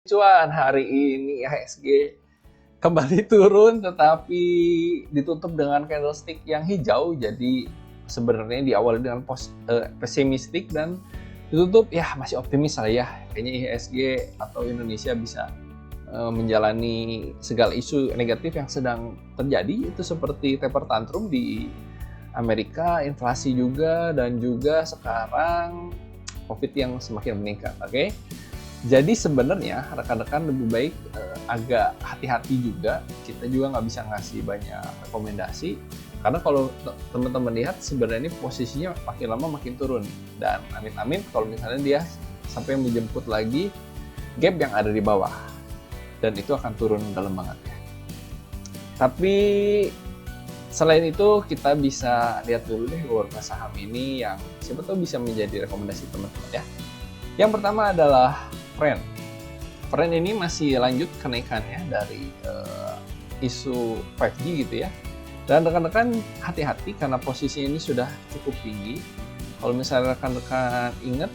cuan, hari ini IHSG kembali turun tetapi ditutup dengan candlestick yang hijau. Jadi sebenarnya diawali dengan pesimistik dan ditutup ya masih optimis lah ya. Kayaknya IHSG atau Indonesia bisa menjalani segala isu negatif yang sedang terjadi, itu seperti taper tantrum di Amerika, inflasi juga, dan juga sekarang COVID yang semakin meningkat. Oke. Jadi sebenarnya rekan-rekan lebih baik agak hati-hati juga. Kita juga nggak bisa ngasih banyak rekomendasi karena kalau teman-teman lihat sebenarnya posisinya makin lama makin turun, dan amit-amit kalau misalnya dia sampai menjemput lagi gap yang ada di bawah, dan itu akan turun dalam banget ya. Tapi selain itu kita bisa lihat dulu deh beberapa saham ini yang siapa tahu bisa menjadi rekomendasi teman-teman ya. Yang pertama adalah Friend. Friend ini masih lanjut kenaikannya dari isu 5G gitu ya. Dan rekan-rekan hati-hati karena posisinya ini sudah cukup tinggi. Kalau misalnya rekan-rekan ingat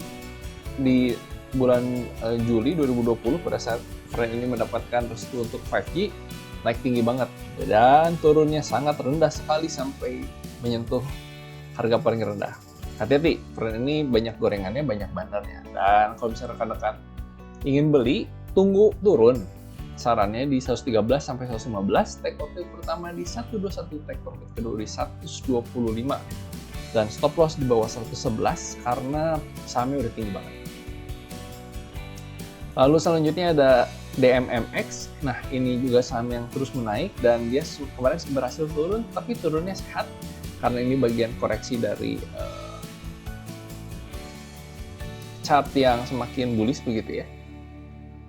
di bulan Juli 2020 pada saat Friend ini mendapatkan restu untuk 5G, naik tinggi banget. Dan turunnya sangat rendah sekali sampai menyentuh harga paling rendah. Hati-hati, Friend ini banyak gorengannya, banyak bandarnya. Dan kalau misalnya rekan-rekan ingin beli, tunggu turun. Sarannya di 113 sampai 115, take profit pertama di 121, take profit kedua di 125. Dan stop loss di bawah 111 karena sahamnya udah tinggi banget. Lalu selanjutnya ada DMMX. Nah, ini juga saham yang terus menaik dan dia kemarin berhasil turun, tapi turunnya sehat karena ini bagian koreksi dari chart yang semakin bullish begitu ya.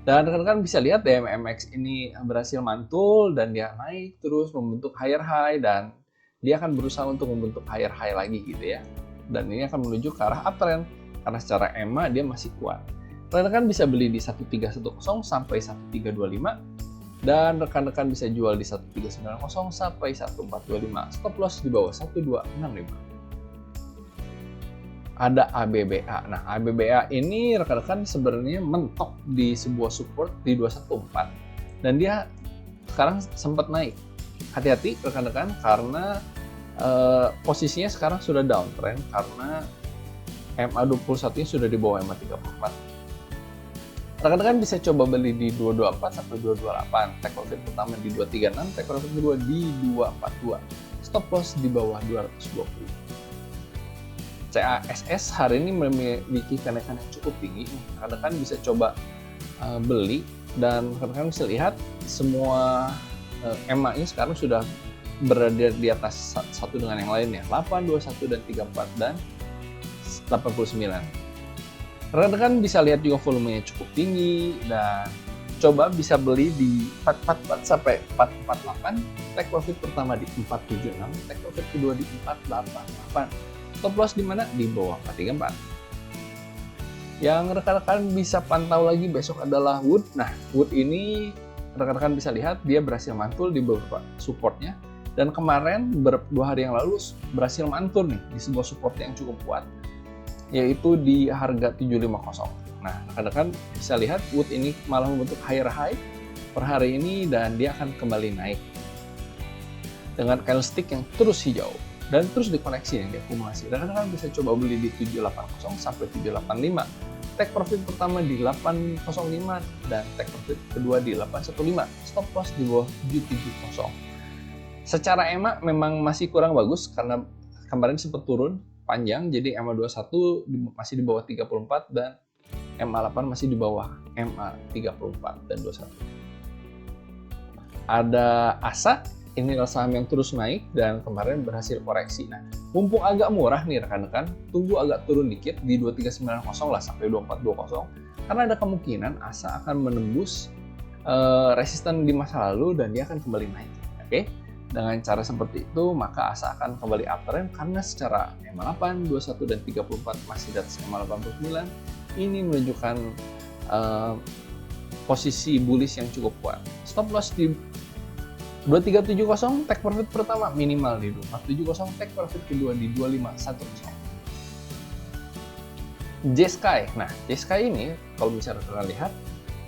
Dan rekan-rekan bisa lihat DMMX ini berhasil mantul dan dia naik terus membentuk higher high, dan dia akan berusaha untuk membentuk higher high lagi gitu ya. Dan ini akan menuju ke arah uptrend karena secara EMA dia masih kuat. Rekan-rekan bisa beli di 1310 sampai 1325, dan rekan-rekan bisa jual di 1390 sampai 1425. Stop loss di bawah 1265. Ada ABBA. Nah, ABBA ini rekan-rekan sebenarnya mentok di sebuah support di 214 dan dia sekarang sempat naik. Hati-hati rekan-rekan karena posisinya sekarang sudah downtrend karena MA21 sudah di bawah MA34. Rekan-rekan bisa coba beli di 224 sampai 228. Take profit pertama di 236, take profit kedua di 242. Stop loss di bawah 220. CASS hari ini memiliki kenaikan yang cukup tinggi. Rekan-rekan bisa coba beli, dan rekan-rekan bisa lihat semua EMA-nya sekarang sudah berada di atas satu dengan yang lainnya, 8, 21, dan 34, dan 89. Rekan-rekan bisa lihat juga volumenya cukup tinggi, dan coba bisa beli di 444 sampai 448, take profit pertama di 476, take profit kedua di 488. Stop loss di mana? Di bawah 434. Yang rekan-rekan bisa pantau lagi besok adalah Wood. Nah, Wood ini rekan-rekan bisa lihat dia berhasil mantul di beberapa supportnya, dan kemarin 2 hari yang lalu berhasil mantul nih di sebuah support yang cukup kuat, yaitu di harga 750. Nah, rekan-rekan bisa lihat Wood ini malah membentuk higher high per hari ini, dan dia akan kembali naik dengan candlestick yang terus hijau dan terus dikoneksi yang diakumulasi. Rekan-rekan bisa coba beli di 780 sampai 785. Take profit pertama di 805 dan take profit kedua di 815. Stop loss di bawah 770. Secara EMA memang masih kurang bagus karena kemarin sempat turun panjang, jadi MA21 masih di bawah 34 dan MA8 masih di bawah MA34 dan 21. Ada ASA. Ini adalah saham yang terus naik dan kemarin berhasil koreksi. Nah, mumpung agak murah nih rekan-rekan, tunggu agak turun dikit di 2390 lah sampai 2420, karena ada kemungkinan ASA akan menembus resisten di masa lalu dan dia akan kembali naik. Oke? Dengan cara seperti itu, maka ASA akan kembali uptrend karena secara MA8, 21 dan 34 masih di atas MA89. Ini menunjukkan posisi bullish yang cukup kuat. Stop loss di 2370, take profit pertama minimal di 2470, take profit kedua di 2510. JSky. Nah, JSky ini kalau misalnya kalian lihat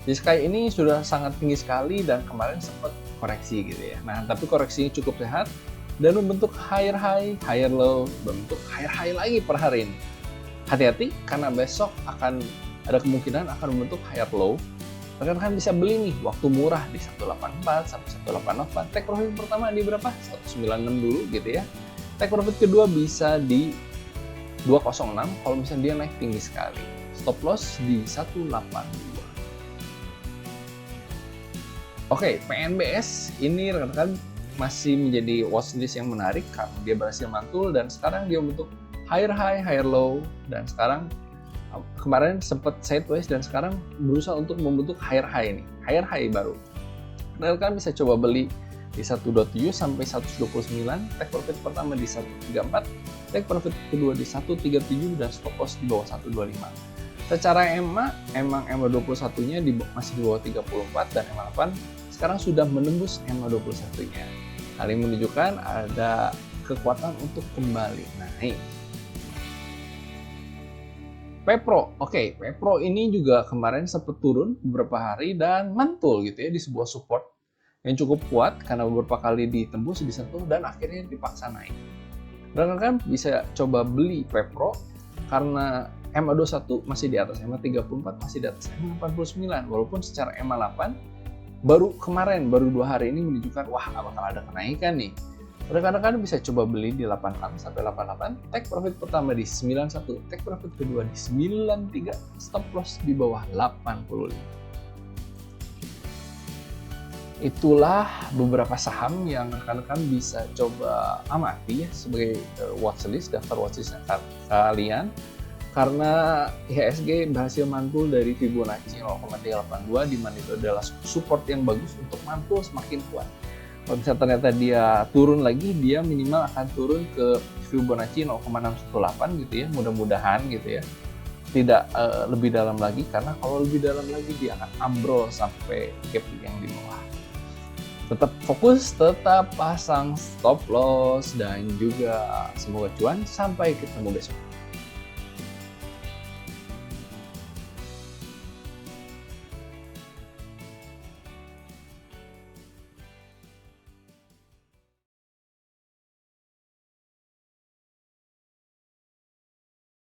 Di Sky ini sudah sangat tinggi sekali dan kemarin sempat koreksi gitu ya. Nah, tapi koreksinya cukup sehat dan membentuk higher high, higher low, membentuk higher high lagi per hari ini. Hati-hati karena besok akan ada kemungkinan akan membentuk higher low. Rekan-rekan bisa beli nih waktu murah di 184 sampai 188. Take profit pertama di berapa? 196 dulu gitu ya. Take profit kedua bisa di 206 kalau misalnya dia naik tinggi sekali. Stop loss di 182. Oke, PNBS ini rekan-rekan masih menjadi watchlist yang menarik karena dia berhasil mantul dan sekarang dia membentuk higher high, higher low, dan sekarang kemarin sempat sideways dan sekarang berusaha untuk membentuk higher high ini, higher high baru. Rekan-rekan bisa coba beli di 127 sampai 129, take profit pertama di 134, take profit kedua di 137 dan stop loss di bawah 125. Secara EMA, emang EMA 21-nya masih di bawah 34 dan EMA 8 sekarang sudah menembus EMA 21-nya. Hal ini menunjukkan ada kekuatan untuk kembali naik. Pepro, oke, Pepro ini juga kemarin sempat turun beberapa hari dan mantul gitu ya di sebuah support yang cukup kuat karena beberapa kali ditembus, disentuh dan akhirnya dipaksa naik. Rekan-rekan bisa coba beli Pepro karena EMA 21 masih di atas, EMA 34 masih di atas, EMA 49 walaupun secara EMA 8 baru 2 hari ini menunjukkan wah bakal ada kenaikan nih. Rekan-rekan bisa coba beli di 86 sampai 88, take profit pertama di 91, take profit kedua di 93, stop loss di bawah 85. Itulah beberapa saham yang rekan-rekan bisa coba amati ya sebagai watchlist, daftar watchlist kalian. Karena IHSG berhasil mantul dari Fibonacci 0,382 di mana itu adalah support yang bagus untuk mantul semakin kuat. Kalau misalnya ternyata dia turun lagi, dia minimal akan turun ke Fibonacci 0,618 gitu ya, mudah-mudahan gitu ya. Tidak lebih dalam lagi, karena kalau lebih dalam lagi dia akan ambrol sampai gap yang di bawah. Tetap fokus, tetap pasang stop loss, dan juga semoga cuan. Sampai ketemu besok.